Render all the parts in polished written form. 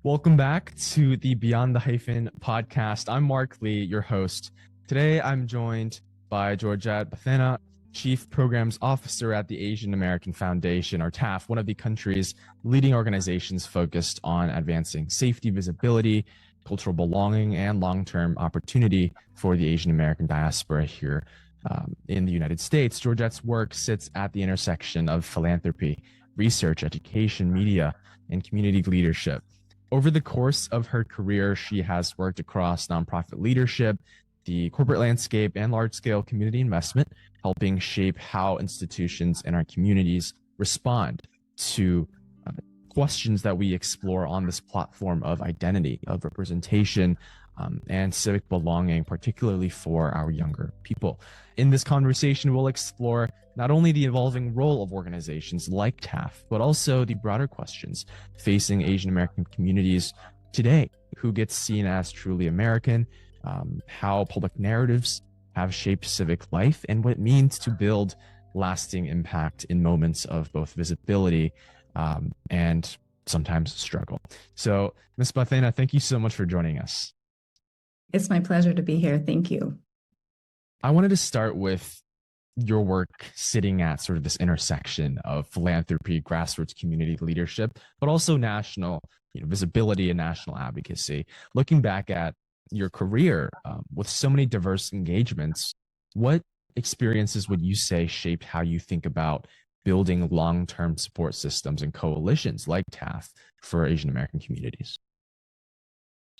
Welcome back to the Beyond the Hyphen podcast. I'm Mark Lee, your host. Today, I'm joined by Georgette Bhathena, Chief Programs Officer at the Asian American Foundation, or TAAF, one of the country's leading organizations focused on advancing safety, visibility, cultural belonging, and long-term opportunity for the Asian American diaspora here in the United States. Georgette's work sits at the intersection of philanthropy, research, education, media, and community leadership. Over the course of her career, she has worked across nonprofit leadership, the corporate landscape, and large-scale community investment, helping shape how institutions in our communities respond to questions that we explore on this platform of identity, of representation, and civic belonging, particularly for our younger people. In this conversation, we'll explore not only the evolving role of organizations like TAAF, but also the broader questions facing Asian American communities today. Who gets seen as truly American, how public narratives have shaped civic life, and what it means to build lasting impact in moments of both visibility and sometimes struggle. So, Ms. Bhathena, thank you so much for joining us. It's my pleasure to be here. Thank you. I wanted to start with your work sitting at sort of this intersection of philanthropy, grassroots community leadership, but also national visibility and national advocacy. Looking back at your career with so many diverse engagements, what experiences would you say shaped how you think about building long-term support systems and coalitions like TAAF for Asian American communities?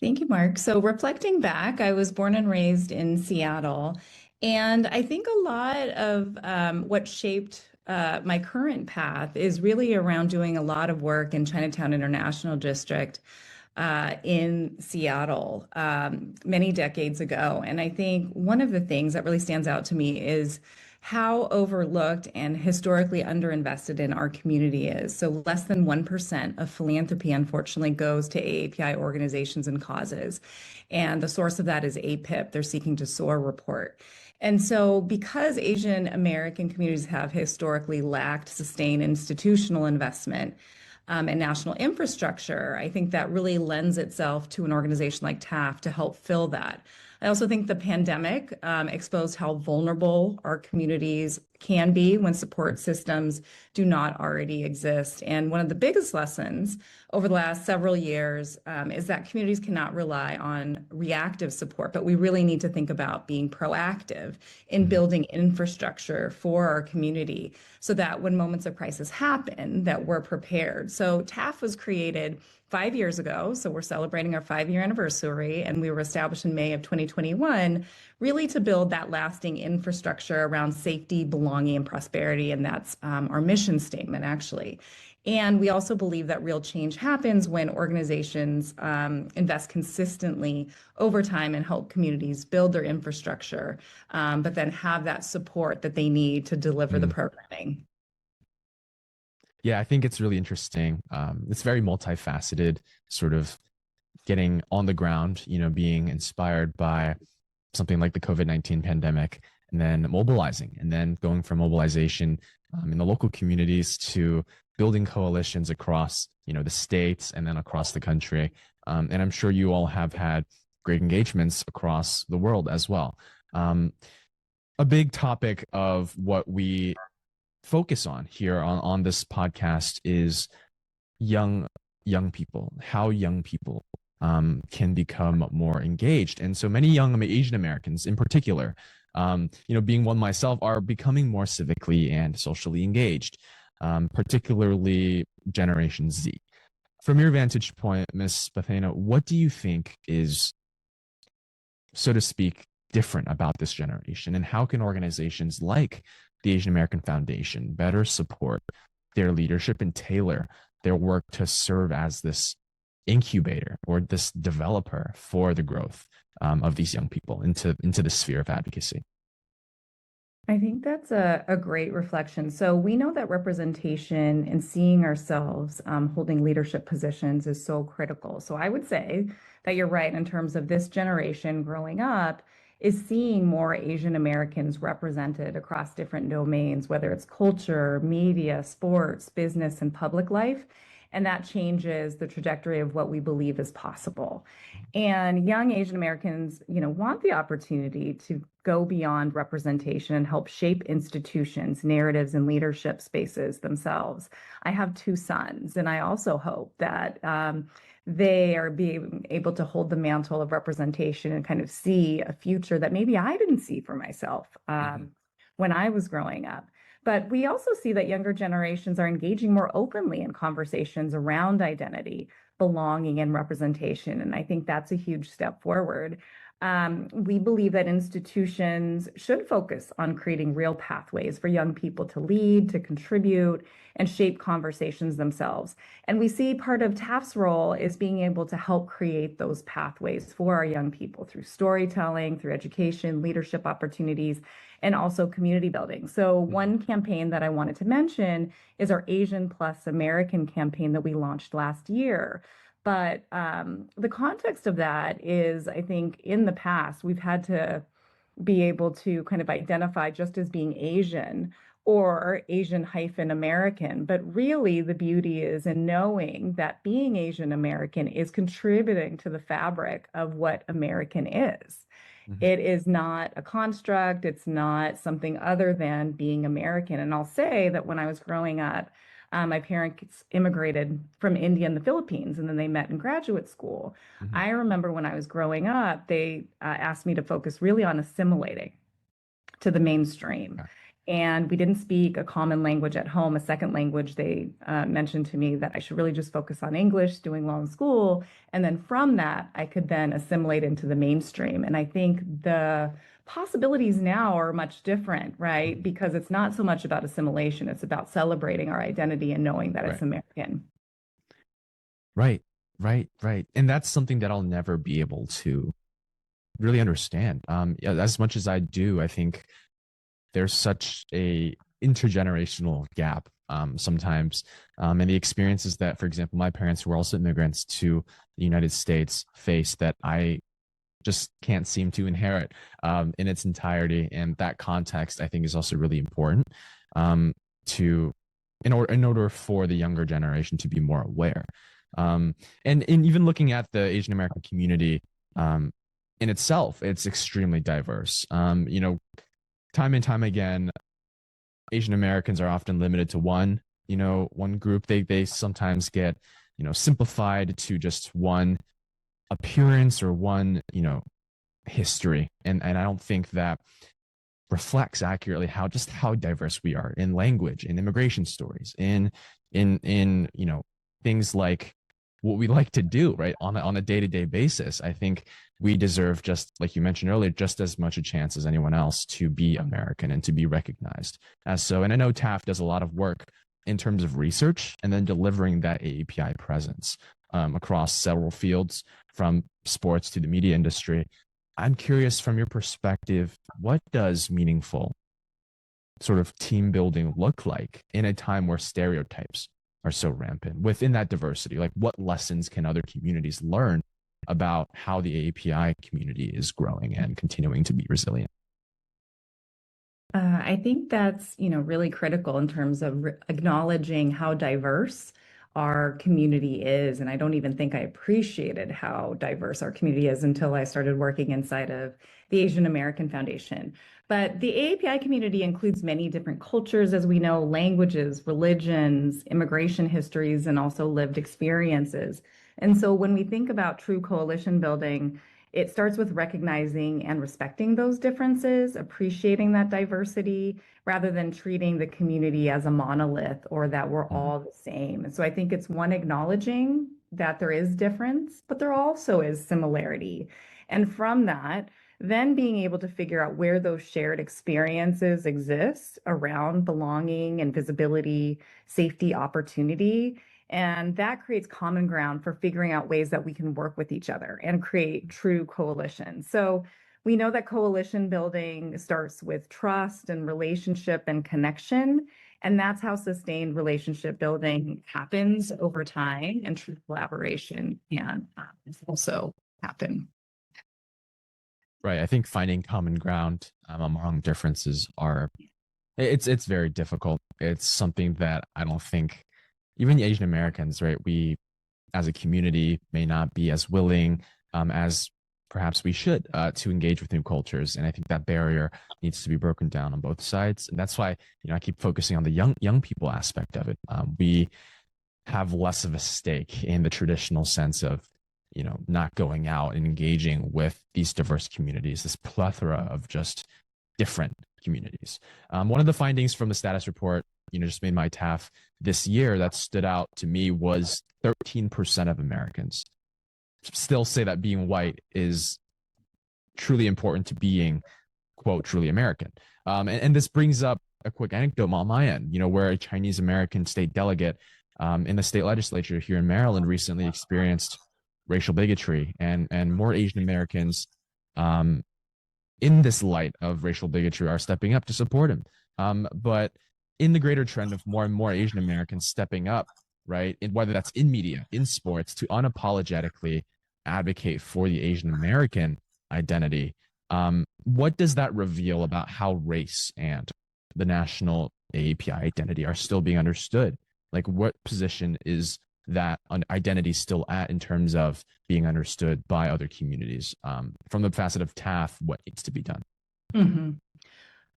Thank you, Mark. So reflecting back, I was born and raised in Seattle, and I think a lot of what shaped my current path is really around doing a lot of work in Chinatown International District in Seattle many decades ago. And I think one of the things that really stands out to me is how overlooked and historically underinvested in our community is. So less than 1% of philanthropy, unfortunately, goes to AAPI organizations and causes. And the source of that is APIP, their Seeking to Soar report. And so because Asian American communities have historically lacked sustained institutional investment and national infrastructure, I think that really lends itself to an organization like TAAF to help fill that. I also think the pandemic exposed how vulnerable our communities can be when support systems do not already exist. And one of the biggest lessons over the last several years is that communities cannot rely on reactive support, but we really need to think about being proactive in building infrastructure for our community so that when moments of crisis happen, that we're prepared. So TAAF was created 5 years ago, so we're celebrating our 5-year anniversary, and we were established in May of 2021, really to build that lasting infrastructure around safety, belonging, and prosperity, and that's our mission statement, actually. And we also believe that real change happens when organizations invest consistently over time and help communities build their infrastructure, but then have that support that they need to deliver the programming. Yeah, I think it's really interesting. It's very multifaceted, sort of getting on the ground, being inspired by something like the COVID-19 pandemic, and then mobilizing, and then going from mobilization in the local communities to building coalitions across, the states and then across the country. And I'm sure you all have had great engagements across the world as well. A big topic of what we focus on here on this podcast is young people, how young people can become more engaged. And so many young Asian Americans in particular, being one myself, are becoming more civically and socially engaged, particularly Generation Z. From your vantage point, Ms. Bhathena, what do you think is, so to speak, different about this generation, and how can organizations like the Asian American Foundation better support their leadership and tailor their work to serve as this incubator or this developer for the growth of these young people into the sphere of advocacy? I think that's a great reflection. So we know that representation and seeing ourselves holding leadership positions is so critical. So I would say that you're right in terms of this generation growing up is seeing more Asian Americans represented across different domains, whether it's culture, media, sports, business, and public life. And that changes the trajectory of what we believe is possible. And young Asian Americans, want the opportunity to go beyond representation and help shape institutions, narratives, and leadership spaces themselves. I have two sons, and I also hope that they are being able to hold the mantle of representation and kind of see a future that maybe I didn't see for myself when I was growing up. But we also see that younger generations are engaging more openly in conversations around identity, belonging, and representation. And I think that's a huge step forward. We believe that institutions should focus on creating real pathways for young people to lead, to contribute, and shape conversations themselves. And we see part of TAAF's role is being able to help create those pathways for our young people through storytelling, through education, leadership opportunities, and also community building. So one campaign that I wanted to mention is our Asian Plus American campaign that we launched last year. But the context of that is, I think, in the past, we've had to be able to kind of identify just as being Asian or Asian-American. But really, the beauty is in knowing that being Asian American is contributing to the fabric of what American is. It is not a construct. It's not something other than being American. And I'll say that when I was growing up, my parents immigrated from India and the Philippines, and then they met in graduate school. I remember when I was growing up, they asked me to focus really on assimilating to the mainstream. Okay. And we didn't speak a common language at home, a second language. They mentioned to me that I should really just focus on English, doing well in school. And then from that, I could then assimilate into the mainstream. And I think the possibilities now are much different, right? Because it's not so much about assimilation, it's about celebrating our identity and knowing that it's American. Right. And that's something that I'll never be able to really understand. As much as I do, I think there's such a intergenerational gap sometimes. And the experiences that, for example, my parents, who were also immigrants to the United States, face that I just can't seem to inherit in its entirety. And that context, I think, is also really important in order for the younger generation to be more aware. And even looking at the Asian American community in itself, it's extremely diverse. Time and time again, Asian Americans are often limited to one group. They sometimes get, simplified to just one appearance or one, history. And I don't think that reflects accurately how diverse we are in language, in immigration stories, in things like what we like to do, right, on a day-to-day basis. I think we deserve, just like you mentioned earlier, just as much a chance as anyone else to be American and to be recognized as so. And I know TAAF does a lot of work in terms of research and then delivering that AAPI presence across several fields, from sports to the media industry. I'm curious, from your perspective, what does meaningful sort of team building look like in a time where stereotypes are so rampant within that diversity? Like, what lessons can other communities learn about how the AAPI community is growing and continuing to be resilient? I think that's, really critical in terms of acknowledging how diverse our community is. And I don't even think I appreciated how diverse our community is until I started working inside of the Asian American Foundation. But the AAPI community includes many different cultures, as we know, languages, religions, immigration histories, and also lived experiences. And so when we think about true coalition building, it starts with recognizing and respecting those differences, appreciating that diversity, rather than treating the community as a monolith or that we're all the same. And so I think it's one, acknowledging that there is difference, but there also is similarity. And from that, then being able to figure out where those shared experiences exist around belonging and visibility, safety, opportunity. And that creates common ground for figuring out ways that we can work with each other and create true coalition. So we know that coalition building starts with trust and relationship and connection. And that's how sustained relationship building happens over time, and true collaboration can also happen. Right. I think finding common ground among differences it's very difficult. It's something that I don't think even the Asian Americans, right? We, as a community, may not be as willing as perhaps we should to engage with new cultures. And I think that barrier needs to be broken down on both sides. And that's why, I keep focusing on the young people aspect of it. We have less of a stake in the traditional sense of, not going out and engaging with these diverse communities, this plethora of just different communities. One of the findings from the status report, just made my TAAF this year that stood out to me was 13% of Americans still say that being white is truly important to being, quote, truly American. And this brings up a quick anecdote on my end, where a Chinese American state delegate in the state legislature here in Maryland recently experienced racial bigotry, and more Asian Americans in this light of racial bigotry are stepping up to support him. But in the greater trend of more and more Asian Americans stepping up, right, whether that's in media, in sports, to unapologetically advocate for the Asian American identity, what does that reveal about how race and the national AAPI identity are still being understood? Like, what position is that identity still at in terms of being understood by other communities? From the facet of TAAF, what needs to be done? Mm-hmm.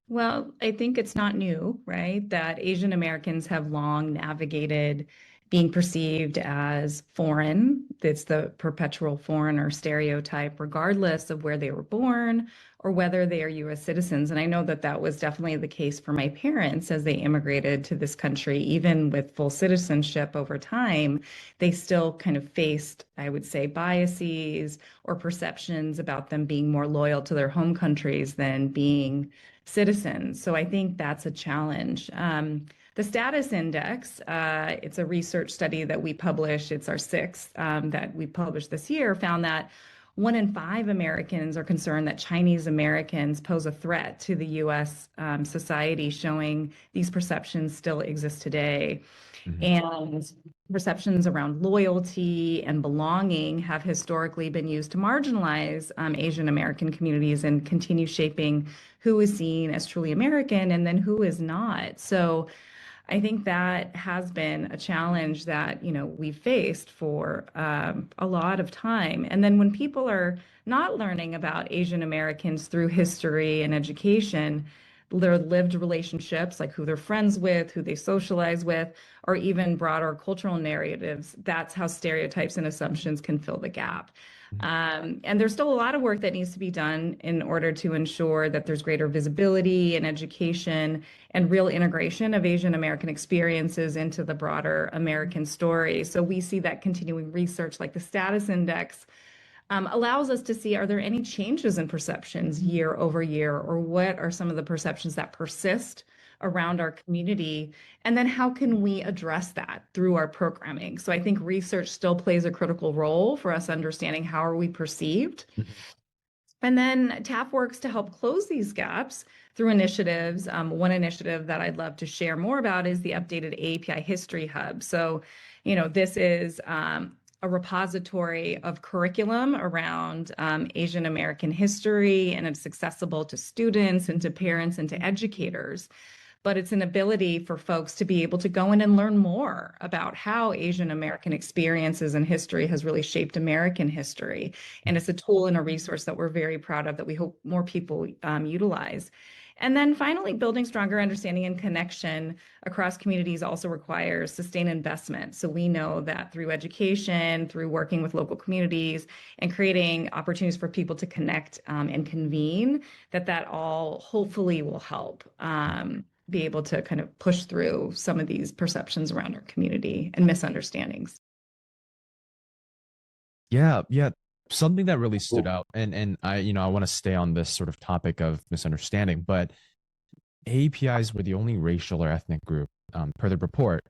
Well, I think it's not new, right? That Asian Americans have long navigated being perceived as foreign. It's the perpetual foreigner stereotype, regardless of where they were born or whether they are US citizens. And I know that that was definitely the case for my parents as they immigrated to this country. Even with full citizenship over time, they still kind of faced, I would say, biases or perceptions about them being more loyal to their home countries than being citizens. So I think that's a challenge. The status index, it's a research study that we published. It's our sixth that we published this year, found that 1 in 5 Americans are concerned that Chinese Americans pose a threat to the US society, showing these perceptions still exist today. And perceptions around loyalty and belonging have historically been used to marginalize Asian American communities and continue shaping who is seen as truly American and then who is not. So I think that has been a challenge that, we've faced for a lot of time. And then when people are not learning about Asian Americans through history and education, their lived relationships, like who they're friends with, who they socialize with, or even broader cultural narratives, that's how stereotypes and assumptions can fill the gap. And there's still a lot of work that needs to be done in order to ensure that there's greater visibility and education and real integration of Asian American experiences into the broader American story. So we see that continuing research like the status index allows us to see, are there any changes in perceptions year over year, or what are some of the perceptions that persist around our community? And then how can we address that through our programming? So I think research still plays a critical role for us understanding how are we perceived. And then TAAF works to help close these gaps through initiatives. One initiative that I'd love to share more about is the updated AAPI History Hub. So, this is a repository of curriculum around Asian American history, and it's accessible to students and to parents and to educators. But it's an ability for folks to be able to go in and learn more about how Asian American experiences and history has really shaped American history. And it's a tool and a resource that we're very proud of, that we hope more people utilize. And then finally, building stronger understanding and connection across communities also requires sustained investment. So we know that through education, through working with local communities and creating opportunities for people to connect and convene, that all hopefully will help be able to kind of push through some of these perceptions around our community and misunderstandings. Yeah. Something that really stood out, and I want to stay on this sort of topic of misunderstanding, but AAPIs were the only racial or ethnic group, per the report,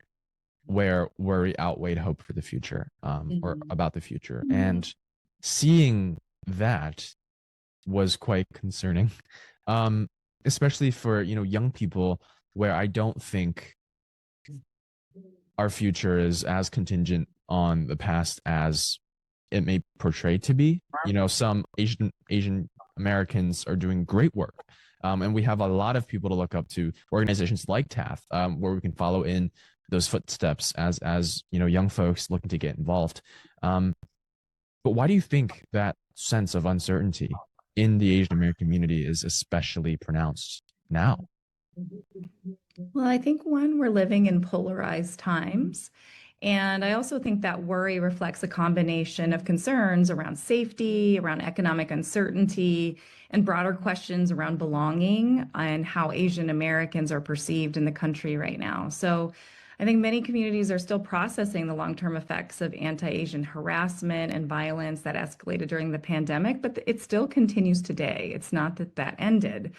where worry outweighed hope for the future, or about the future. And seeing that was quite concerning, especially for, young people, where I don't think our future is as contingent on the past as it may portray to be. Some Asian Americans are doing great work. And we have a lot of people to look up to, organizations like TAAF, where we can follow in those footsteps as young folks looking to get involved. But why do you think that sense of uncertainty in the Asian American community is especially pronounced now? Well, I think one, we're living in polarized times. And I also think that worry reflects a combination of concerns around safety, around economic uncertainty, and broader questions around belonging and how Asian Americans are perceived in the country right now. So I think many communities are still processing the long-term effects of anti-Asian harassment and violence that escalated during the pandemic, but it still continues today. It's not that that ended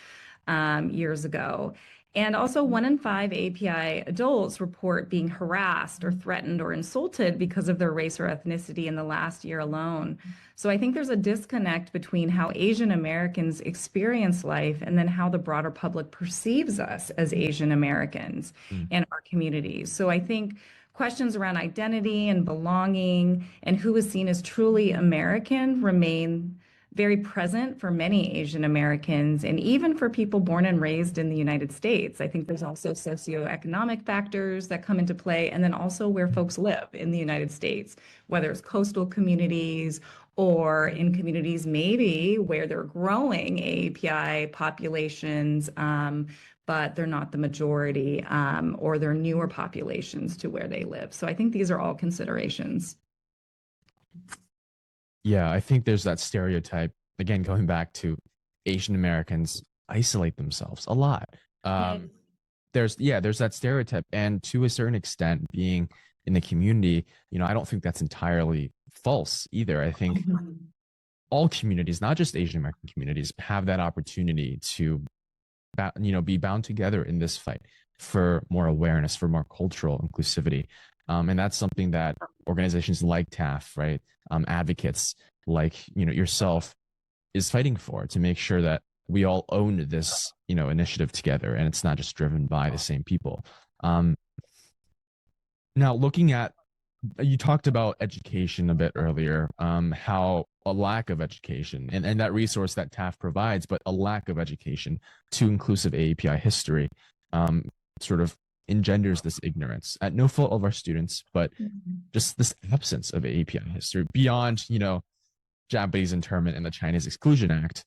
years ago. And also, 1 in 5 API adults report being harassed or threatened or insulted because of their race or ethnicity in the last year alone. So I think there's a disconnect between how Asian Americans experience life and then how the broader public perceives us as Asian Americans and our communities. So I think questions around identity and belonging and who is seen as truly American remain very present for many Asian Americans and even for people born and raised in the United States. I think there's also socioeconomic factors that come into play, and then also where folks live in the United States, whether it's coastal communities or in communities maybe where they're growing AAPI populations, but they're not the majority, or they're newer populations to where they live. So I think these are all considerations. Yeah, I think there's that stereotype, again, going back to Asian Americans isolate themselves a lot. There's that stereotype, and to a certain extent, being in the community, I don't think that's entirely false either. I think all communities, not just Asian American communities, have that opportunity to, be bound together in this fight for more awareness, for more cultural inclusivity. And that's something that organizations like TAAF, right, advocates like yourself, is fighting for, to make sure that we all own this initiative together, and it's not just driven by the same people. Now, looking at, you talked about education a bit earlier, how a lack of education and that resource that TAAF provides, but a lack of education to inclusive AAPI history sort of engenders this ignorance at no fault of our students, but just this absence of AAPI history beyond, Japanese internment and the Chinese Exclusion Act.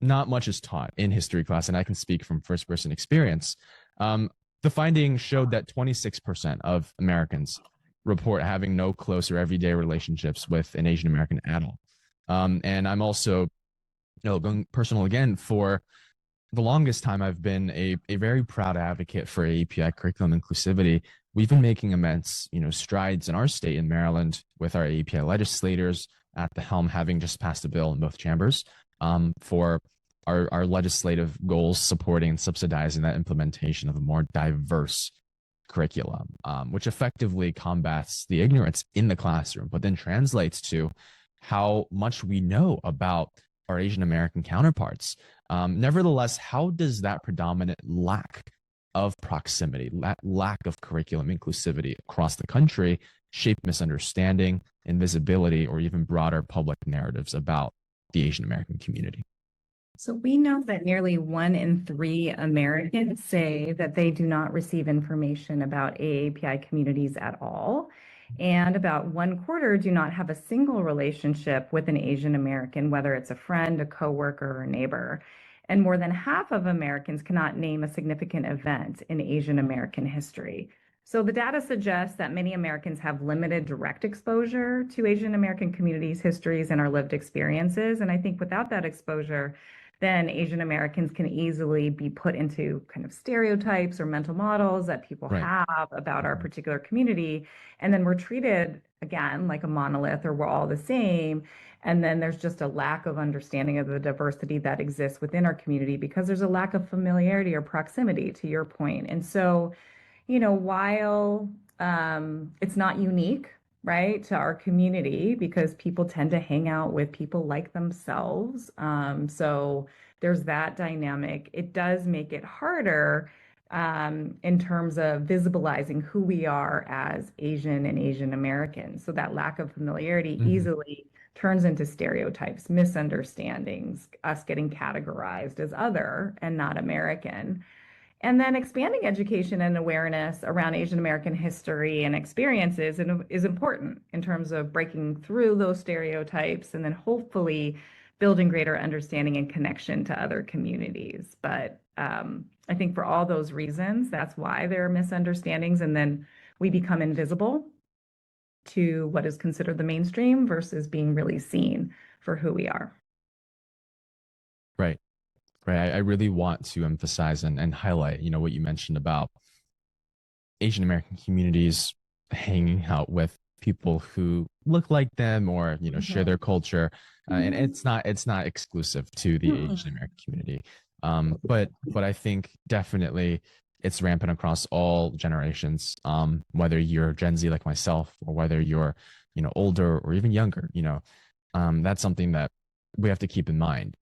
Not much is taught in history class, and I can speak from first-person experience. The finding showed that 26% of Americans report having no close or everyday relationships with an Asian American adult. And I'm also, going personal again, for the longest time, I've been a very proud advocate for AAPI curriculum inclusivity. We've been making immense, strides in our state in Maryland with our AAPI legislators at the helm, having just passed a bill in both chambers for our legislative goals, supporting and subsidizing that implementation of a more diverse curriculum, which effectively combats the ignorance in the classroom, but then translates to how much we know about our Asian American counterparts. Nevertheless, how does that predominant lack of proximity, lack of curriculum inclusivity across the country shape misunderstanding, invisibility, or even broader public narratives about the Asian American community? So we know that nearly 1 in 3 Americans say that they do not receive information about AAPI communities at all. And about 1/4 do not have a single relationship with an Asian American, whether it's a friend, a coworker, or a neighbor. And more than half of Americans cannot name a significant event in Asian American history. So the data suggests that many Americans have limited direct exposure to Asian American communities' histories and our lived experiences. And I think without that exposure, then Asian Americans can easily be put into kind of stereotypes or mental models that people have about our particular community. And then we're treated, again, like a monolith, or we're all the same. And then there's just a lack of understanding of the diversity that exists within our community because there's a lack of familiarity or proximity, to your point. And so, while it's not unique, right, to our community, because people tend to hang out with people like themselves. So there's that dynamic. It does make it harder in terms of visibilizing who we are as Asian and Asian Americans. So that lack of familiarity easily turns into stereotypes, misunderstandings, us getting categorized as other and not American. And then expanding education and awareness around Asian American history and experiences is important in terms of breaking through those stereotypes and then hopefully building greater understanding and connection to other communities. But I think for all those reasons, that's why there are misunderstandings, and then we become invisible to what is considered the mainstream versus being really seen for who we are. Right. Right. I really want to emphasize and highlight, what you mentioned about Asian American communities hanging out with people who look like them or, share their culture. And it's not exclusive to the Asian American community. But I think definitely it's rampant across all generations, whether you're Gen Z like myself or whether you're, older or even younger, that's something that we have to keep in mind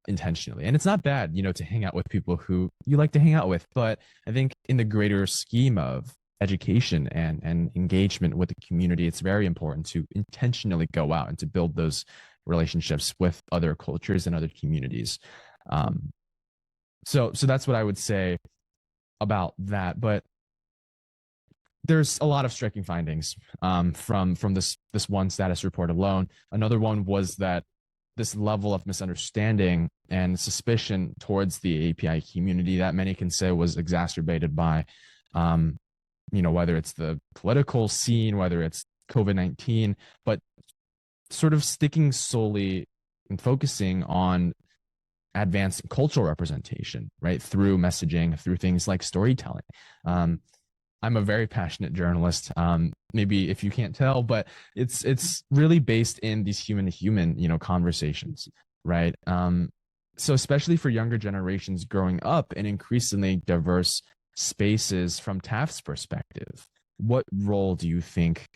intentionally. And it's not bad, to hang out with people who you like to hang out with. But I think in the greater scheme of education and engagement with the community, it's very important to intentionally go out and to build those relationships with other cultures and other communities. So that's what I would say about that. But there's a lot of striking findings from this one status report alone. Another one was that this level of misunderstanding and suspicion towards the AAPI community that many can say was exacerbated by, whether it's the political scene, whether it's COVID-19, but sort of sticking solely and focusing on advancing cultural representation, right? Through messaging, through things like storytelling. I'm a very passionate journalist. Maybe if you can't tell, but it's really based in these human to human, conversations, right? So especially for younger generations growing up in increasingly diverse spaces from TAAF's perspective, what role do you think,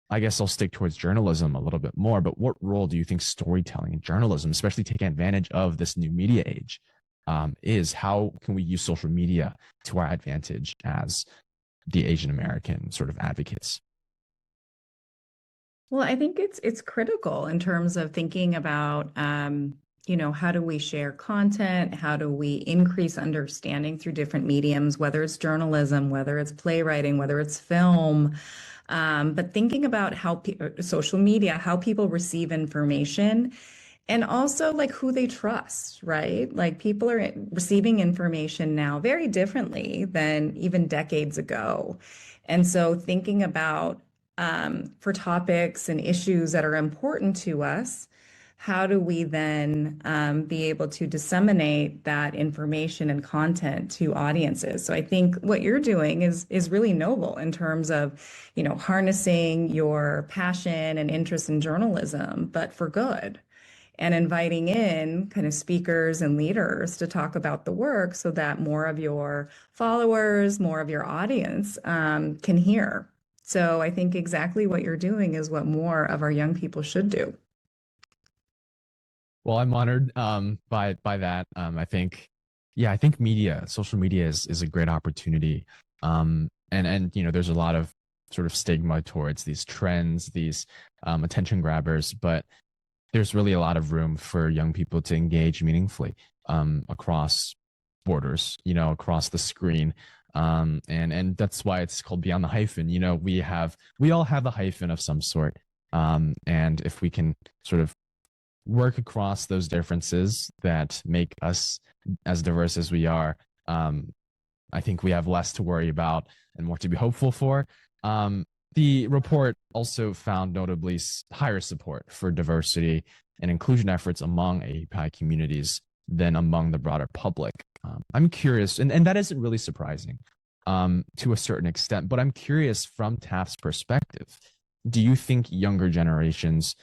I guess I'll stick towards journalism a little bit more, but what role do you think storytelling and journalism, especially taking advantage of this new media age, is? How can we use social media to our advantage as the Asian American sort of advocates? Well, I think it's critical in terms of thinking about, how do we share content? How do we increase understanding through different mediums, whether it's journalism, whether it's playwriting, whether it's film, but thinking about how social media, how people receive information, and also like who they trust, right? Like people are receiving information now very differently than even decades ago. And so thinking about for topics and issues that are important to us, how do we then be able to disseminate that information and content to audiences? So I think what you're doing is really noble in terms of, harnessing your passion and interest in journalism, but for good, and inviting in kind of speakers and leaders to talk about the work so that more of your followers, more of your audience can hear. So I think exactly what you're doing is what more of our young people should do. Well, I'm honored by that. I think media, social media is a great opportunity. And there's a lot of sort of stigma towards these trends, these attention grabbers, but there's really a lot of room for young people to engage meaningfully across borders, across the screen. And that's why it's called Beyond the Hyphen. We all have a hyphen of some sort. And if we can sort of work across those differences that make us as diverse as we are, I think we have less to worry about and more to be hopeful for. The report also found notably higher support for diversity and inclusion efforts among AAPI communities than among the broader public. I'm curious, and that isn't really surprising to a certain extent, but I'm curious from TAAF's perspective, do you think younger generations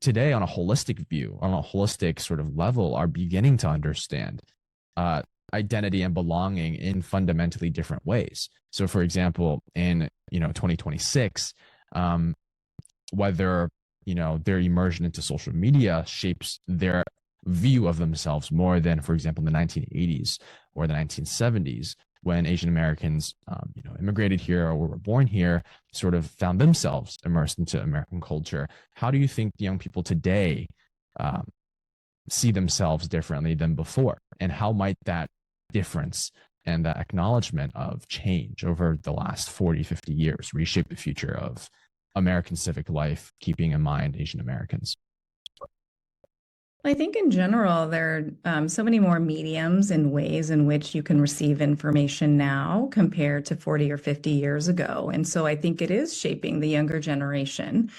today on a holistic view, on a holistic sort of level, are beginning to understand identity and belonging in fundamentally different ways? So for example, in 2026, whether their immersion into social media shapes their view of themselves more than, for example, in the 1980s or the 1970s, when Asian Americans immigrated here or were born here, sort of found themselves immersed into American culture. How do you think young people today see themselves differently than before, and how might that difference and that acknowledgement of change over the last 40, 50 years reshape the future of American civic life, keeping in mind Asian Americans? I think in general, there are so many more mediums and ways in which you can receive information now compared to 40 or 50 years ago. And so I think it is shaping the younger generation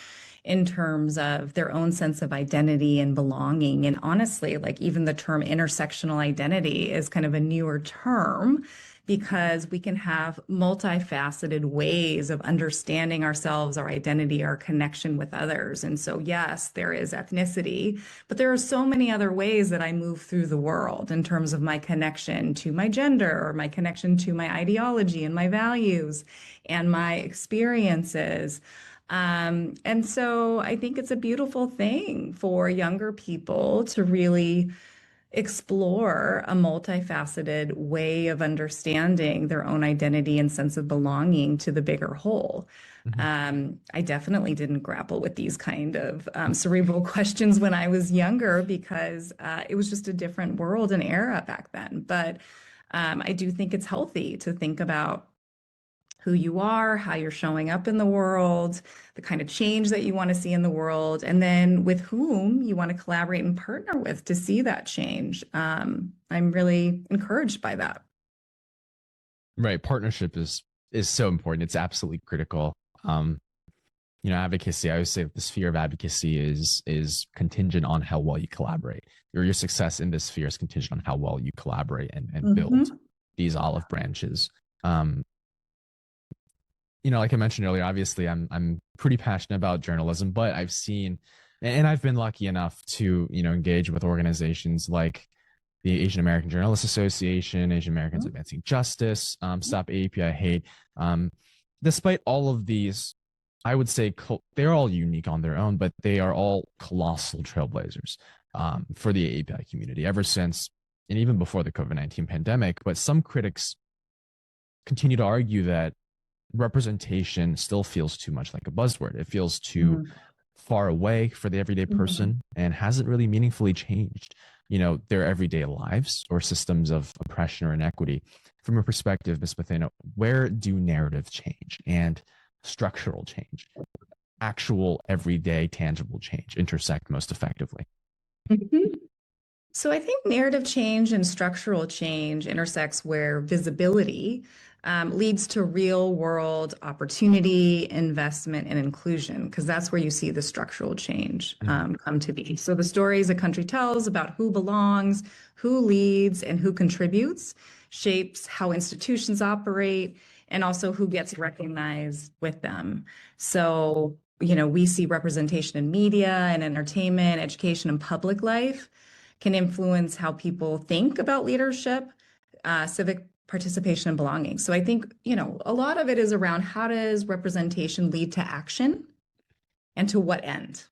in terms of their own sense of identity and belonging. And honestly, like even the term intersectional identity is kind of a newer term because we can have multifaceted ways of understanding ourselves, our identity, our connection with others. And so, yes, there is ethnicity, but there are so many other ways that I move through the world in terms of my connection to my gender or my connection to my ideology and my values and my experiences. And so I think it's a beautiful thing for younger people to really explore a multifaceted way of understanding their own identity and sense of belonging to the bigger whole. I definitely didn't grapple with these kind of cerebral questions when I was younger because it was just a different world and era back then. But I do think it's healthy to think about who you are, how you're showing up in the world, the kind of change that you want to see in the world, and then with whom you want to collaborate and partner with to see that change. I'm really encouraged by that. Right. Partnership is so important. It's absolutely critical. Advocacy, I always say that the sphere of advocacy is contingent on how well you collaborate. Your success in this sphere is contingent on how well you collaborate and build these olive branches. Like I mentioned earlier, obviously I'm pretty passionate about journalism, but I've seen, and I've been lucky enough to, engage with organizations like the Asian American Journalists Association, Asian Americans Advancing Justice, Stop AAPI Hate. Despite all of these, I would say they're all unique on their own, but they are all colossal trailblazers for the AAPI community ever since, and even before the COVID-19 pandemic. But some critics continue to argue that representation still feels too much like a buzzword. It feels too far away for the everyday person and hasn't really meaningfully changed, their everyday lives or systems of oppression or inequity. From your perspective, Ms. Bhathena, where do narrative change and structural change, actual everyday tangible change, intersect most effectively? So I think narrative change and structural change intersects where visibility leads to real world opportunity, investment, and inclusion, because that's where you see the structural change come to be. So the stories a country tells about who belongs, who leads, and who contributes shapes how institutions operate and also who gets recognized with them. So, we see representation in media and entertainment, education, and public life can influence how people think about leadership, civic participation, and belonging. So I think, a lot of it is around how does representation lead to action and to what end?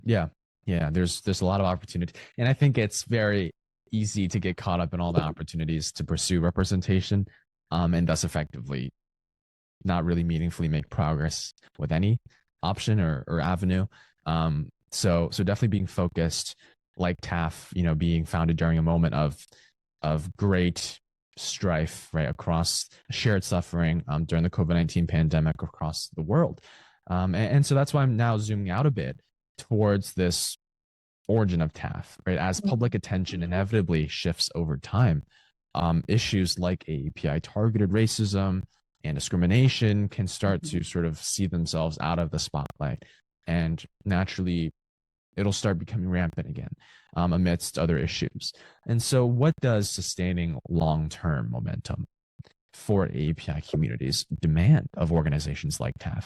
Yeah. There's a lot of opportunity. And I think it's very easy to get caught up in all the opportunities to pursue representation and thus effectively not really meaningfully make progress with any option or avenue. So definitely being focused, like TAAF, being founded during a moment of great strife, right, across shared suffering during the COVID-19 pandemic across the world. And so that's why I'm now zooming out a bit towards this origin of TAAF, right? As public attention inevitably shifts over time, issues like AAPI targeted racism and discrimination can start to sort of see themselves out of the spotlight. And naturally, it'll start becoming rampant again amidst other issues. And so what does sustaining long-term momentum for AAPI communities demand of organizations like TAAF?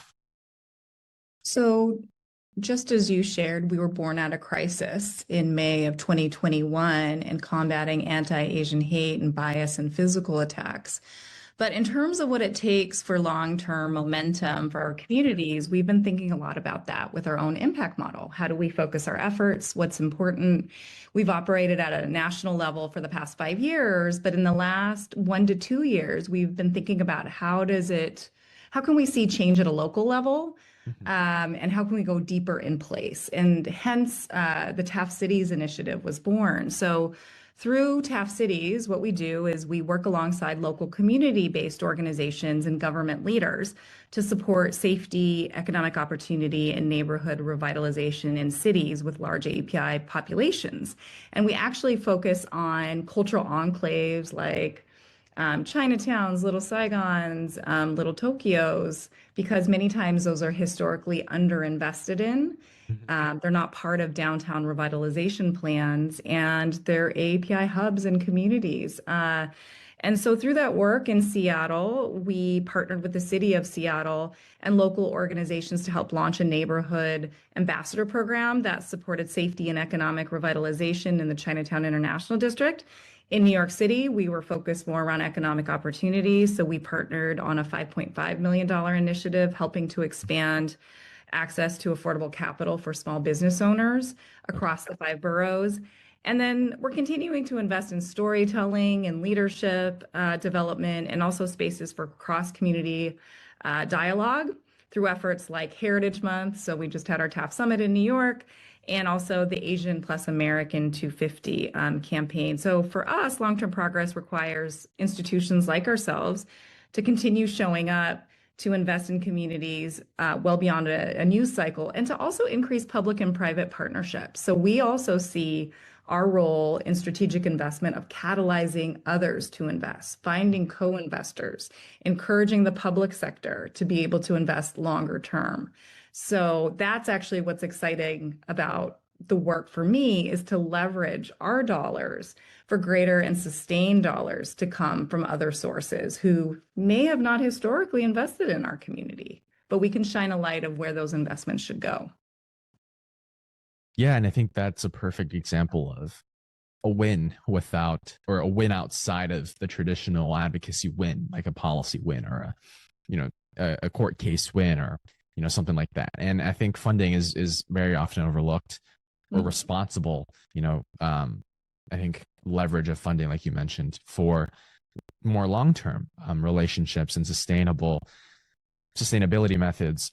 So just as you shared, we were born out of crisis in May of 2021 in combating anti-Asian hate and bias and physical attacks. But in terms of what it takes for long-term momentum for our communities, we've been thinking a lot about that with our own impact model. How do we focus our efforts? What's important? We've operated at a national level for the past 5 years, but in the last 1 to 2 years, we've been thinking about how can we see change at a local level? And how can we go deeper in place? And hence, the TAAF Cities initiative was born. So through TAAF Cities, what we do is we work alongside local community-based organizations and government leaders to support safety, economic opportunity, and neighborhood revitalization in cities with large API populations. And we actually focus on cultural enclaves like Chinatowns, Little Saigons, Little Tokyos, because many times those are historically underinvested in. They're not part of downtown revitalization plans, and they're API hubs and communities. And so through that work in Seattle, we partnered with the city of Seattle and local organizations to help launch a neighborhood ambassador program that supported safety and economic revitalization in the Chinatown International District. In New York City, we were focused more around economic opportunities. So we partnered on a $5.5 million initiative helping to expand access to affordable capital for small business owners across the 5 boroughs. And then we're continuing to invest in storytelling and leadership development, and also spaces for cross-community dialogue through efforts like Heritage Month. So we just had our TAAF Summit in New York, and also the Asian plus American 250 campaign. So for us, long-term progress requires institutions like ourselves to continue showing up, to invest in communities well beyond a news cycle, and to also increase public and private partnerships. So we also see our role in strategic investment of catalyzing others to invest, finding co-investors, encouraging the public sector to be able to invest longer term. So that's actually what's exciting about the work for me, is to leverage our dollars for greater and sustained dollars to come from other sources who may have not historically invested in our community, but we can shine a light of where those investments should go. Yeah, and I think that's a perfect example of a win without, or a win outside of the traditional advocacy win, like a policy win or a court case win, or something like that. And I think funding is very often overlooked or responsible. I think leverage of funding, like you mentioned, for more long-term relationships and sustainability methods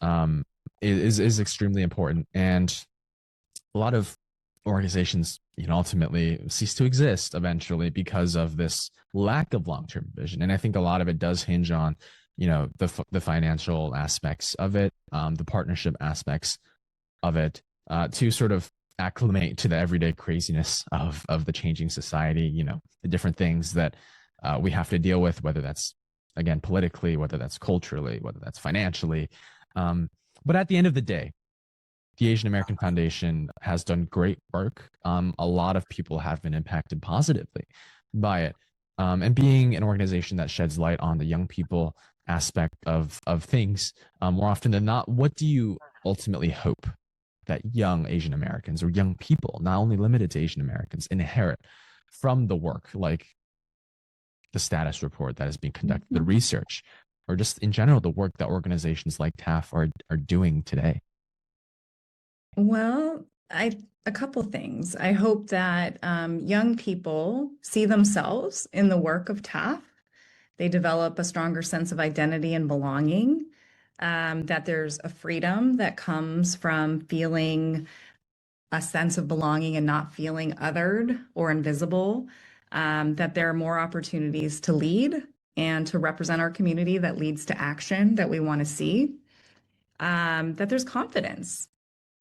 is extremely important. And a lot of organizations, ultimately cease to exist eventually because of this lack of long-term vision. And I think a lot of it does hinge on, the financial aspects of it, the partnership aspects of it, to sort of acclimate to the everyday craziness of the changing society, the different things that we have to deal with, whether that's, again, politically, whether that's culturally, whether that's financially. But at the end of the day, the Asian American Foundation has done great work. A lot of people have been impacted positively by it. And being an organization that sheds light on the young people aspect of things, more often than not, what do you ultimately hope that young Asian Americans, or young people, not only limited to Asian Americans, inherit from the work, like the status report that is being conducted, the research, or just in general, the work that organizations like TAAF are doing today? Well, a couple things. I hope that young people see themselves in the work of TAAF. They develop a stronger sense of identity and belonging, that there's a freedom that comes from feeling a sense of belonging and not feeling othered or invisible, that there are more opportunities to lead and to represent our community that leads to action that we want to see, that there's confidence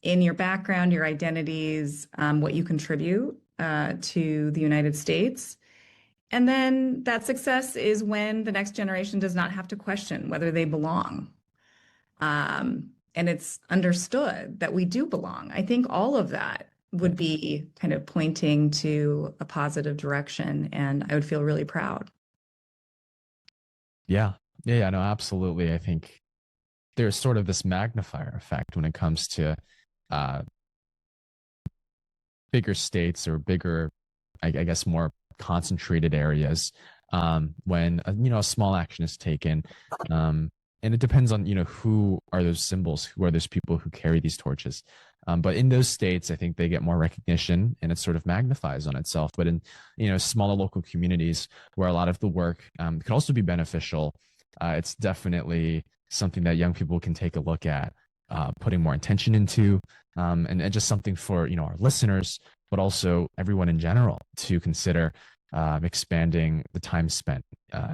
in your background, your identities, what you contribute to the United States. And then that success is when the next generation does not have to question whether they belong. And it's understood that we do belong. I think all of that would be kind of pointing to a positive direction, and I would feel really proud. Yeah, no, absolutely. I think there's sort of this magnifier effect when it comes to bigger states, or bigger, I guess, more concentrated areas, when a small action is taken, and it depends on who are those symbols, who are those people who carry these torches, but in those states, I think they get more recognition, and it sort of magnifies on itself. But in smaller local communities where a lot of the work could also be beneficial, it's definitely something that young people can take a look at, putting more intention into, and just something for our listeners but also everyone in general to consider expanding the time spent,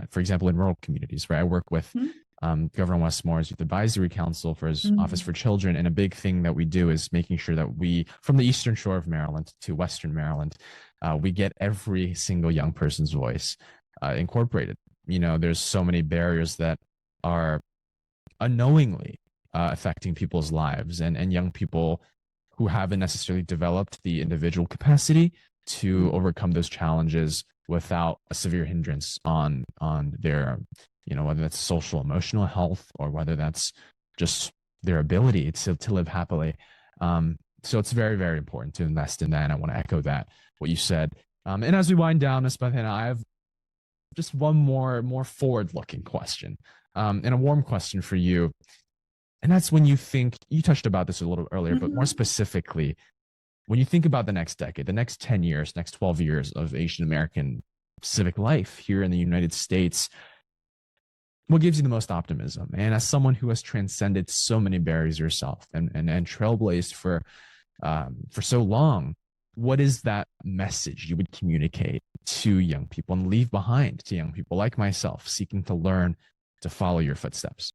for example, in rural communities, right? I work with Governor Westmore's Youth Advisory Council for his Office for Children. And a big thing that we do is making sure that we, from the Eastern Shore of Maryland to Western Maryland, we get every single young person's voice incorporated. You know, there's so many barriers that are unknowingly affecting people's lives, and young people who haven't necessarily developed the individual capacity to overcome those challenges without a severe hindrance on their, you know, whether that's social emotional health or whether that's just their ability to live happily. So it's very, very important to invest in that. And I want to echo that, what you said. And as we wind down, Ms. Bhathena, I have just one more forward-looking question, and a warm question for you. And that's when you think, you touched about this a little earlier, but more specifically, when you think about the next decade, the next 10 years, next 12 years of Asian American civic life here in the United States, what gives you the most optimism? And as someone who has transcended so many barriers yourself and trailblazed for so long, what is that message you would communicate to young people and leave behind to young people like myself seeking to learn to follow your footsteps?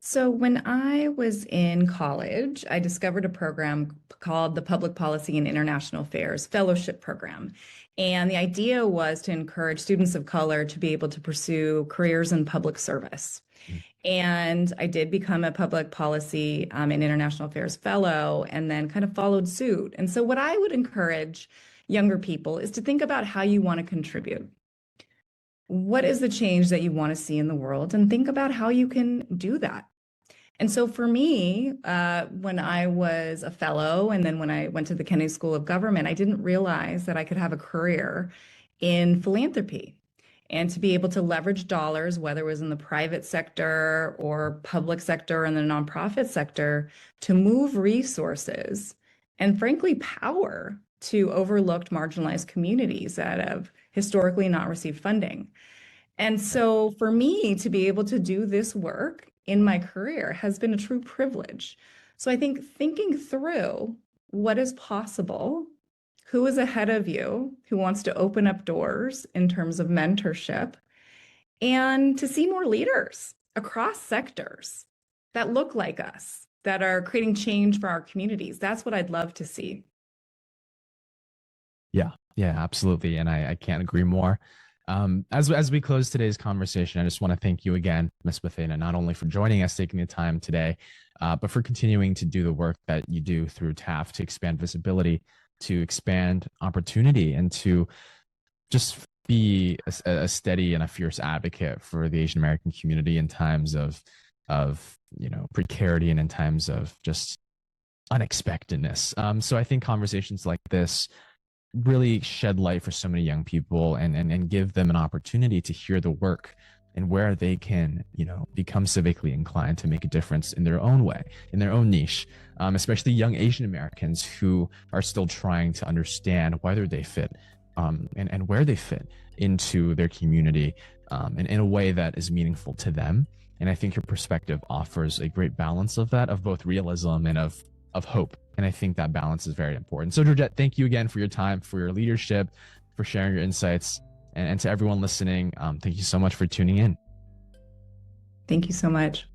So when I was in college, I discovered a program called the Public Policy and International Affairs Fellowship Program. And the idea was to encourage students of color to be able to pursue careers in public service. And I did become a public policy and international affairs fellow, and then kind of followed suit. And so what I would encourage younger people is to think about how you want to contribute. What is the change that you want to see in the world? And think about how you can do that. And so for me, when I was a fellow, and then when I went to the Kennedy School of Government, I didn't realize that I could have a career in philanthropy and to be able to leverage dollars, whether it was in the private sector or public sector and the nonprofit sector, to move resources and frankly, power to overlooked, marginalized communities that have historically not received funding. And so for me to be able to do this work in my career has been a true privilege. So I think thinking through what is possible, who is ahead of you, who wants to open up doors in terms of mentorship, and to see more leaders across sectors that look like us, that are creating change for our communities. That's what I'd love to see. Yeah, absolutely. And I can't agree more. As we close today's conversation, I just want to thank you again, Ms. Bhathena, not only for joining us, taking the time today, but for continuing to do the work that you do through TAAF to expand visibility, to expand opportunity, and to just be a steady and a fierce advocate for the Asian American community in times of precarity and in times of just unexpectedness. So I think conversations like this really shed light for so many young people and give them an opportunity to hear the work and where they can, become civically inclined to make a difference in their own way, in their own niche, especially young Asian Americans who are still trying to understand whether they fit and where they fit into their community and in a way that is meaningful to them. And I think your perspective offers a great balance of that, of both realism and of hope. And I think that balance is very important. So Georgette, thank you again for your time, for your leadership, for sharing your insights. And to everyone listening, thank you so much for tuning in. Thank you so much.